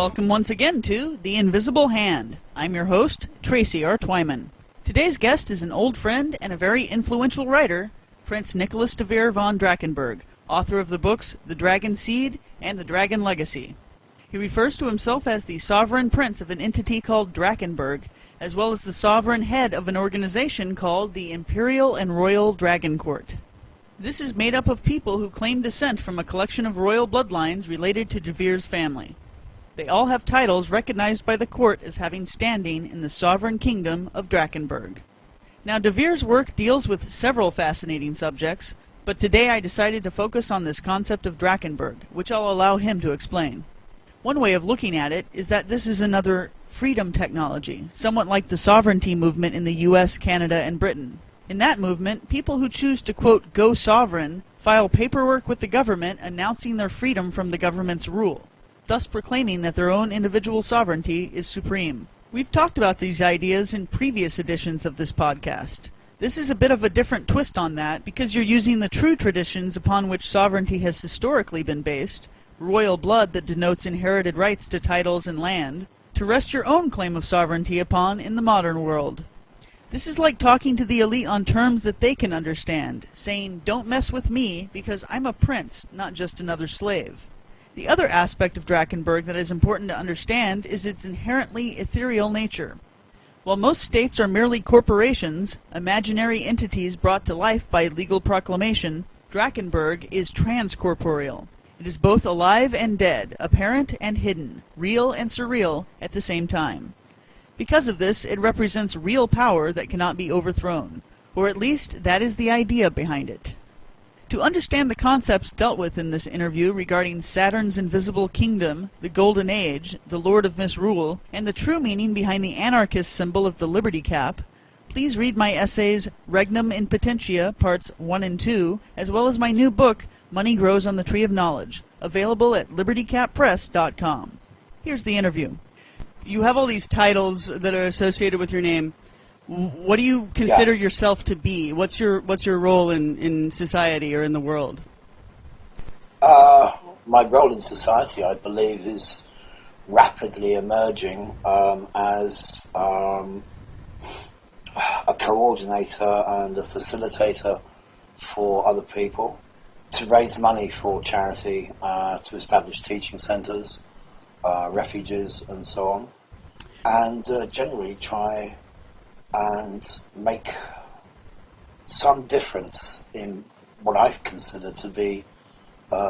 Welcome once again to The Invisible Hand. I'm your host, Tracy R. Twyman. Today's guest is an old friend and a very influential writer, Prince Nicholas de Vere von Drackenberg, author of the books The Dragon Seed and The Dragon Legacy. He refers to himself as the sovereign prince of an entity called Drackenberg, as well as the sovereign head of an organization called the Imperial and Royal Dragon Court. This is made up of people who claim descent from a collection of royal bloodlines related to de Vere's family. They all have titles recognized by the court as having standing in the sovereign kingdom of Drackenberg. Now, de Vere's work deals with several fascinating subjects, but today I decided to focus on this concept of Drackenberg, which I'll allow him to explain. One way of looking at it is that this is another freedom technology, somewhat like the sovereignty movement in the US, Canada, and Britain. In that movement, people who choose to, quote, go sovereign, file paperwork with the government announcing their freedom from the government's rule, thus proclaiming that their own individual sovereignty is supreme. We've talked about these ideas in previous editions of this podcast. This is a bit of a different twist on that because you're using the true traditions upon which sovereignty has historically been based, royal blood that denotes inherited rights to titles and land, to rest your own claim of sovereignty upon in the modern world. This is like talking to the elite on terms that they can understand, saying, don't mess with me because I'm a prince, not just another slave. The other aspect of Drackenberg that is important to understand is its inherently ethereal nature. While most states are merely corporations, imaginary entities brought to life by legal proclamation, Drackenberg is transcorporeal. It is both alive and dead, apparent and hidden, real and surreal at the same time. Because of this, it represents real power that cannot be overthrown, or at least that is the idea behind it. To understand the concepts dealt with in this interview regarding Saturn's invisible kingdom, the Golden Age, the Lord of Misrule, and the true meaning behind the anarchist symbol of the Liberty Cap, please read my essays Regnum in Potentia, Parts 1 and 2, as well as my new book, Money Grows on the Tree of Knowledge, available at libertycappress.com. Here's the interview. You have all these titles that are associated with your name. What do you consider yourself to be? What's your role in society or in the world? My role in society, I believe, is rapidly emerging as a coordinator and a facilitator for other people, to raise money for charity, to establish teaching centres, refuges and so on, and generally try and make some difference in what I consider to be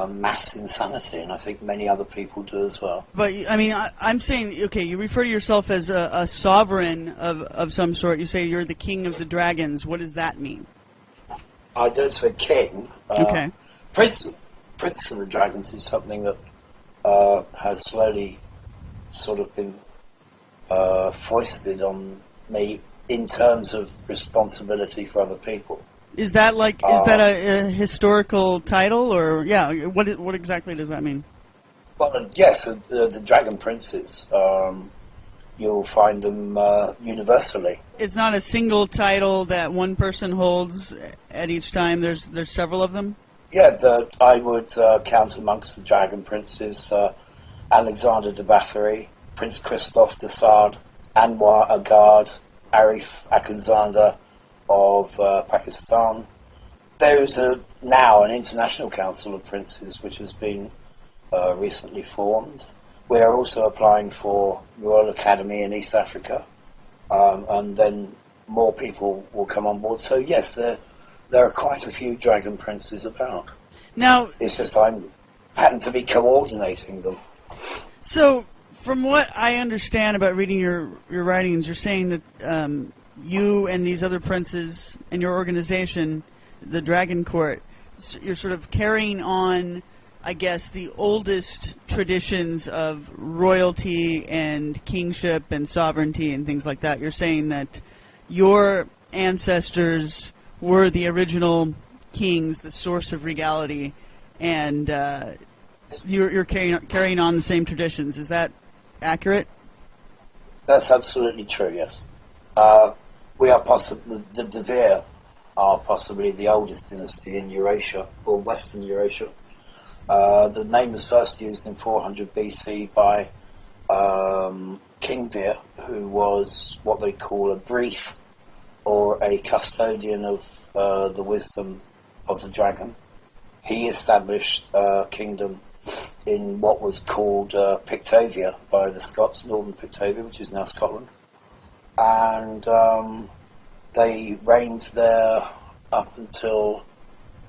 mass insanity, and I think many other people do as well. But, I mean, I'm saying, okay, you refer to yourself as a sovereign of some sort. You say you're the king of the dragons. What does that mean? I don't say king. Okay. Prince of the Dragons is something that has slowly sort of been foisted on me in terms of responsibility for other people. Is that like a historical title, or what exactly does that mean? Well, yes, the Dragon Princes. You'll find them universally. It's not a single title that one person holds at each time. There's several of them. Yeah, I would count amongst the Dragon Princes Alexander de Bathory, Prince Christophe de Sade, Anwar Agad, Arif Akhundzada of Pakistan. There is now an international council of princes which has been recently formed. We are also applying for Royal Academy in East Africa, and then more people will come on board. So yes, there are quite a few Dragon Princes about. Now, it's just I happen to be coordinating them. So, from what I understand about reading your writings, you're saying that you and these other princes and your organization, the Dragon Court, you're sort of carrying on, I guess, the oldest traditions of royalty and kingship and sovereignty and things like that. You're saying that your ancestors were the original kings, the source of regality, and you're carrying on the same traditions. Is that accurate? That's absolutely true, yes. We are possibly, the De Vere are possibly the oldest dynasty in Eurasia, or Western Eurasia. The name was first used in 400 BC by King Vere, who was what they call a brief or a custodian of the wisdom of the dragon. He established a kingdom in what was called Pictavia by the Scots, Northern Pictavia, which is now Scotland. And they reigned there up until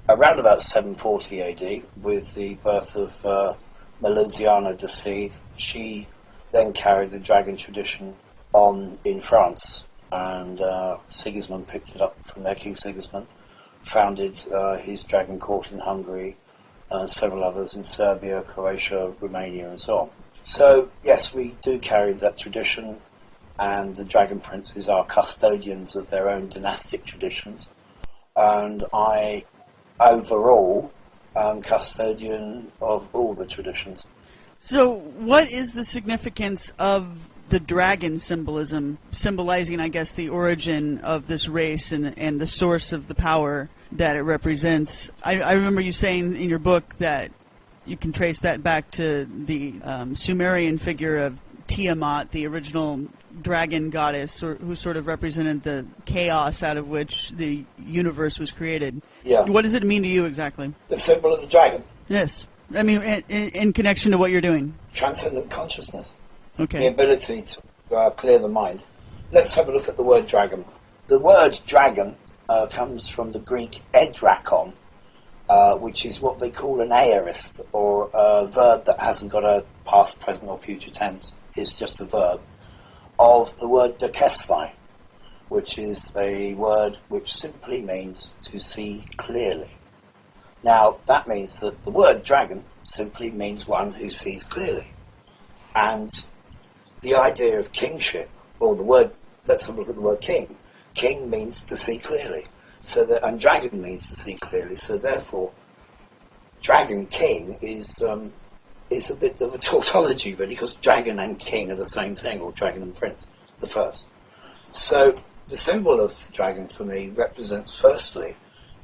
around about 740 AD, with the birth of Melusine de Seath. She then carried the dragon tradition on in France, and Sigismund picked it up from there. King Sigismund founded his dragon court in Hungary, and several others in Serbia, Croatia, Romania, and so on. So, yes, we do carry that tradition, and the dragon princes are custodians of their own dynastic traditions. And I, overall, am custodian of all the traditions. So, what is the significance of the dragon symbolism, symbolizing, I guess, the origin of this race and the source of the power that it represents? I remember you saying in your book that you can trace that back to the Sumerian figure of Tiamat, the original dragon goddess, who sort of represented the chaos out of which the universe was created. Yeah. What does it mean to you exactly? The symbol of the dragon. Yes. I mean, in connection to what you're doing. Transcendent consciousness. Okay. The ability to clear the mind. Let's have a look at the word dragon. The word dragon comes from the Greek edrakon, which is what they call an aorist, or a verb that hasn't got a past, present, or future tense. It's just a verb, of the word dokesthai, which is a word which simply means to see clearly. Now, that means that the word dragon simply means one who sees clearly. And the idea of kingship, or the word, let's have a look at the word king. King means to see clearly, and dragon means to see clearly. So therefore, dragon king is a bit of a tautology, really, because dragon and king are the same thing, or dragon and prince, the first. So the symbol of the dragon for me represents, firstly,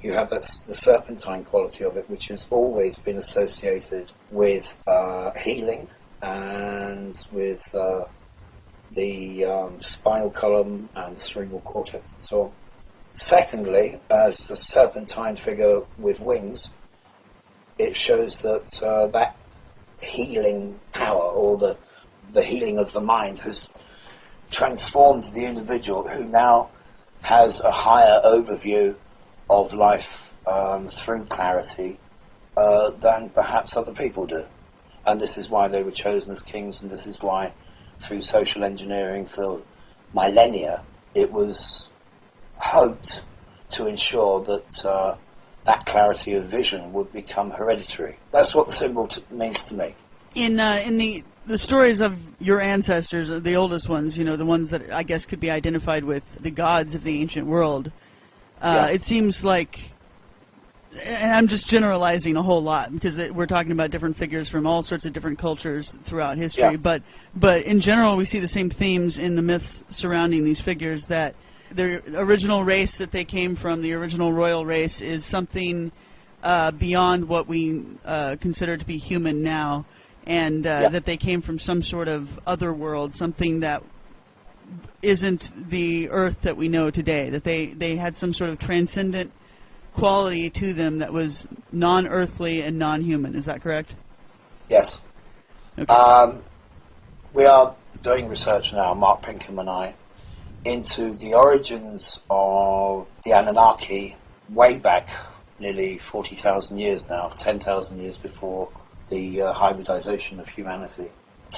you have the serpentine quality of it, which has always been associated with healing and with the spinal column and the cerebral cortex and so on. Secondly, as a serpentine figure with wings, it shows that that healing power, or the healing of the mind, has transformed the individual, who now has a higher overview of life through clarity than perhaps other people do. And this is why they were chosen as kings, and this is why, through social engineering for millennia, it was hoped to ensure that that clarity of vision would become hereditary. That's what the symbol means to me. In the stories of your ancestors, the oldest ones, the ones that I guess could be identified with the gods of the ancient world, it seems like, and I'm just generalizing a whole lot because we're talking about different figures from all sorts of different cultures throughout history, but in general we see the same themes in the myths surrounding these figures, that the original race that they came from, the original royal race, is something beyond what we consider to be human now, and that they came from some sort of other world, something that isn't the Earth that we know today, that they had some sort of transcendent quality to them that was non-earthly and non-human. Is that correct? Yes. Okay. We are doing research now, Mark Pinkham and I, into the origins of the anarchy way back nearly 40,000 years now, 10,000 years before the hybridization of humanity,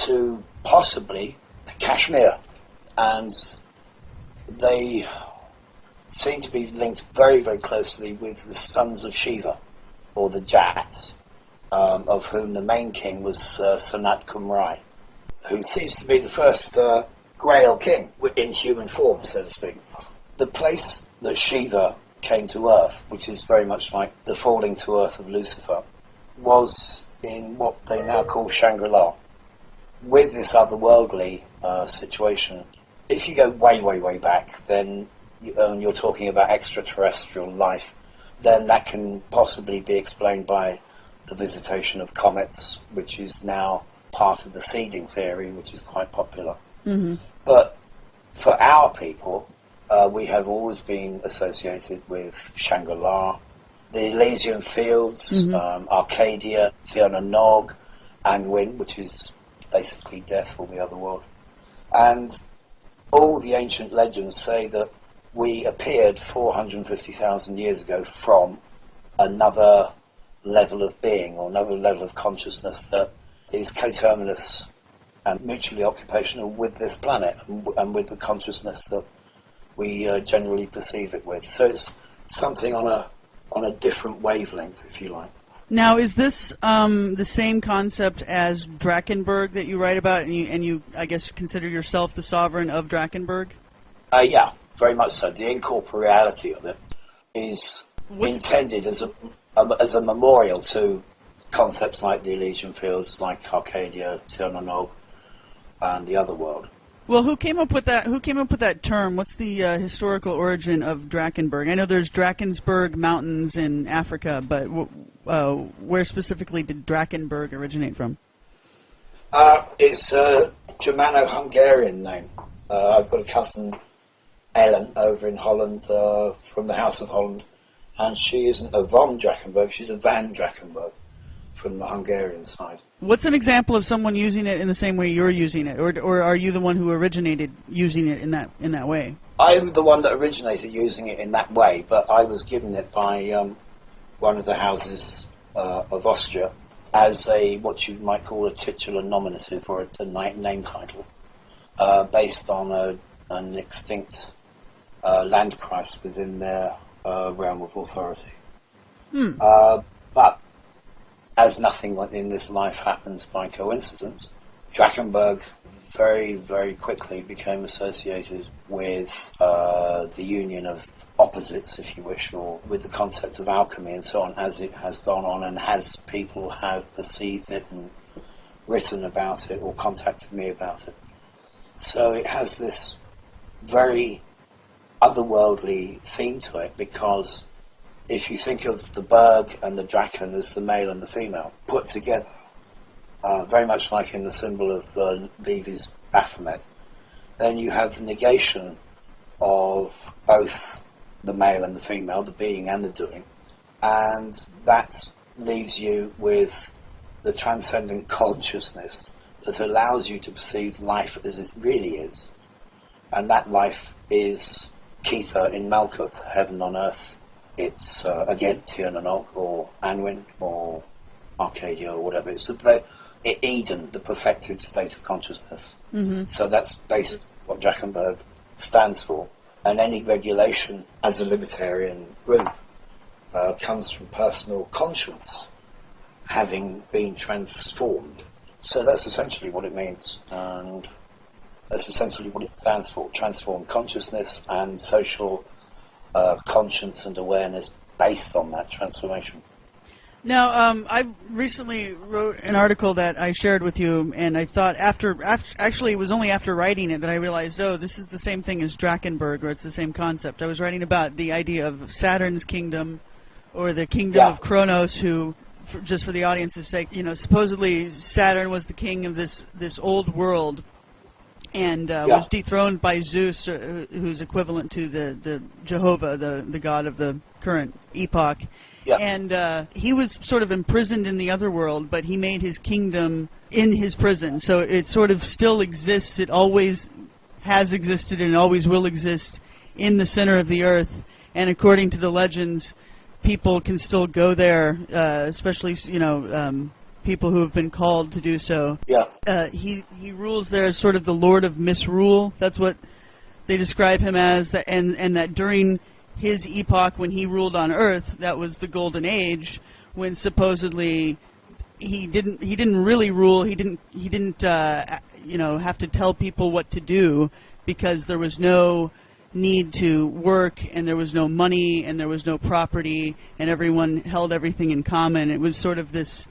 to possibly Kashmir. And they seem to be linked very, very closely with the sons of Shiva, or the Jats, of whom the main king was Sanat Kumrai, who seems to be the first Grail king in human form, so to speak. The place that Shiva came to Earth, which is very much like the falling to Earth of Lucifer, was in what they now call Shangri-La. With this otherworldly situation, if you go way, way, way back, then you're talking about extraterrestrial life, then that can possibly be explained by the visitation of comets, which is now part of the seeding theory, which is quite popular. Mm-hmm. But for our people, we have always been associated with Shangri-La, the Elysian Fields, Arcadia, Tir na Nog, Anwin, which is basically death for the other world. And all the ancient legends say that we appeared 450,000 years ago from another level of being or another level of consciousness that is coterminous and mutually occupational with this planet and with the consciousness that we generally perceive it with. So it's something on a different wavelength, if you like. Now, is this the same concept as Drackenberg that you write about, and you I guess, consider yourself the sovereign of Drackenberg? Yeah, very much so. The incorporeality of it is intended as a memorial to concepts like the Elysian Fields, like Arcadia, Tir na Nog, and the other world. Well, who came up with that? Who came up with that term? What's the historical origin of Drackenberg? I know there's Drakensberg Mountains in Africa, but where specifically did Drackenberg originate from? It's a Germano-Hungarian name. I've got a cousin, Ellen, over in Holland, from the House of Holland, and she isn't a von Drackenberg, she's a van Drackenberg from the Hungarian side. What's an example of someone using it in the same way you're using it, or are you the one who originated using it in that way? I'm the one that originated using it in that way, but I was given it by one of the houses of Austria as what you might call a titular nominative or a name title, based on an extinct land price within their realm of authority. But as nothing in this life happens by coincidence, Drackenberg very, very quickly became associated with the union of opposites, if you wish, or with the concept of alchemy and so on, as it has gone on and as people have perceived it and written about it or contacted me about it. So it has this very otherworldly theme to it, because if you think of the Berg and the Draken as the male and the female put together, very much like in the symbol of Levy's Baphomet, then you have the negation of both the male and the female, the being and the doing, and that leaves you with the transcendent consciousness that allows you to perceive life as it really is. And that life is Kether in Malkuth, heaven on earth. It's, again, Tir na Nog or Anwin or Arcadia or whatever. It's Eden, the perfected state of consciousness. Mm-hmm. So that's basically what Drackenberg stands for. And any regulation as a libertarian group comes from personal conscience having been transformed. So that's essentially what it means. And that's essentially what it stands for. Transformed consciousness and social conscience and awareness based on that transformation. Now, I recently wrote an article that I shared with you, and I thought actually it was only after writing it that I realized, this is the same thing as Drackenberg, or it's the same concept. I was writing about the idea of Saturn's kingdom, or the kingdom of Kronos, who, just for the audience's sake, supposedly Saturn was the king of this old world, and was dethroned by Zeus, who's equivalent to the Jehovah, the god of the current epoch. Yeah. And he was sort of imprisoned in the other world, but he made his kingdom in his prison. So it sort of still exists. It always has existed and always will exist in the center of the earth. And according to the legends, people can still go there, especially, people who have been called to do so. Yeah. He rules there as sort of the Lord of Misrule. That's what they describe him as. And that during his epoch, when he ruled on Earth, that was the Golden Age, when supposedly he didn't really rule. He didn't have to tell people what to do, because there was no need to work, and there was no money, and there was no property, and everyone held everything in common. It was sort of this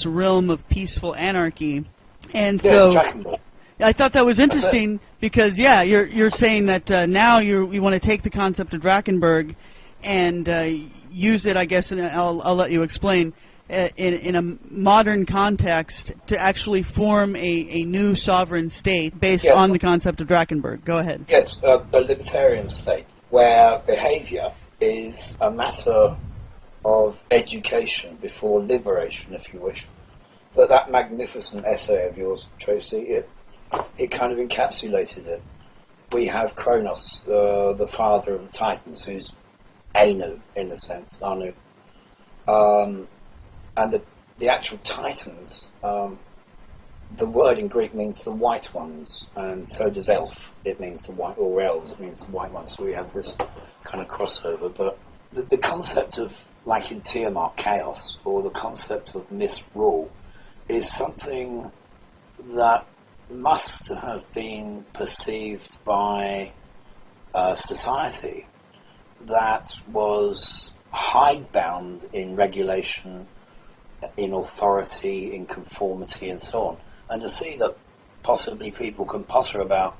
realm of peaceful anarchy. And so I thought that was interesting, because you're saying that now you want to take the concept of Drackenberg and use it, I guess, and I'll let you explain, in a modern context to actually form a new sovereign state based on the concept of Drackenberg. Go ahead. Yes, a libertarian state where behavior is a matter of education before liberation, if you wish. But that magnificent essay of yours, Tracy, it kind of encapsulated it. We have Kronos, the father of the Titans, who's Anu, in a sense, Anu. And the actual Titans, the word in Greek means the white ones, and so does elf. It means the white, or elves, it means the white ones. So we have this kind of crossover. But the concept of, like in Tiamat, chaos, or the concept of misrule, is something that must have been perceived by society that was hidebound in regulation, in authority, in conformity, and so on. And to see that possibly people can potter about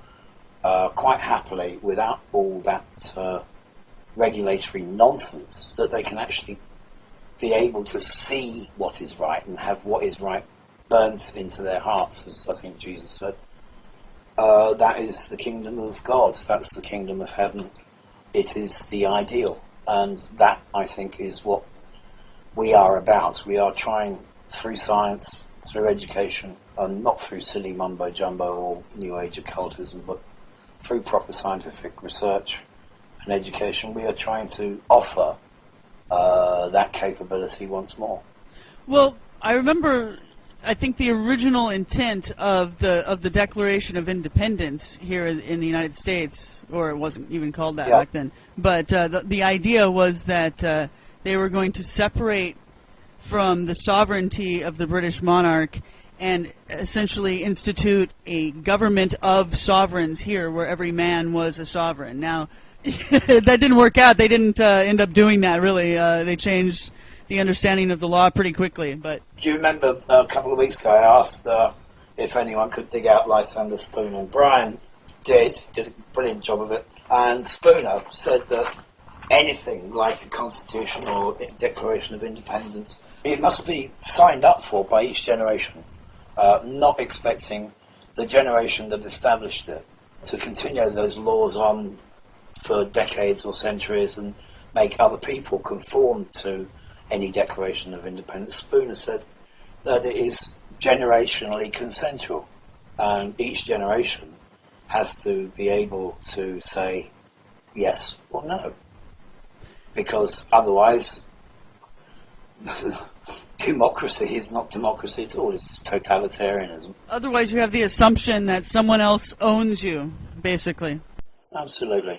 quite happily without all that regulatory nonsense, that they can actually be able to see what is right and have what is right burnt into their hearts, as I think Jesus said. That is the kingdom of God. That's the kingdom of heaven. It is the ideal. And that, I think, is what we are about. We are trying, through science, through education, and not through silly mumbo-jumbo or New Age occultism, but through proper scientific research and education, we are trying to offer that capability once more. Well, I remember, I think the original intent of the Declaration of Independence here in the United States, or it wasn't even called that back then, but the idea was that they were going to separate from the sovereignty of the British monarch and essentially institute a government of sovereigns here where every man was a sovereign. Now, that didn't work out. They didn't end up doing that, really. They changed the understanding of the law pretty quickly. But do you remember a couple of weeks ago I asked if anyone could dig out Lysander Spooner, and Brian did a brilliant job of it. And Spooner said that anything like a constitution or a Declaration of Independence, it must be signed up for by each generation, not expecting the generation that established it to continue those laws on for decades or centuries and make other people conform to any Declaration of Independence. Spooner said that it is generationally consensual, and each generation has to be able to say yes or no, because otherwise democracy is not democracy at all. It's just totalitarianism. Otherwise you have the assumption that someone else owns you, basically. Absolutely.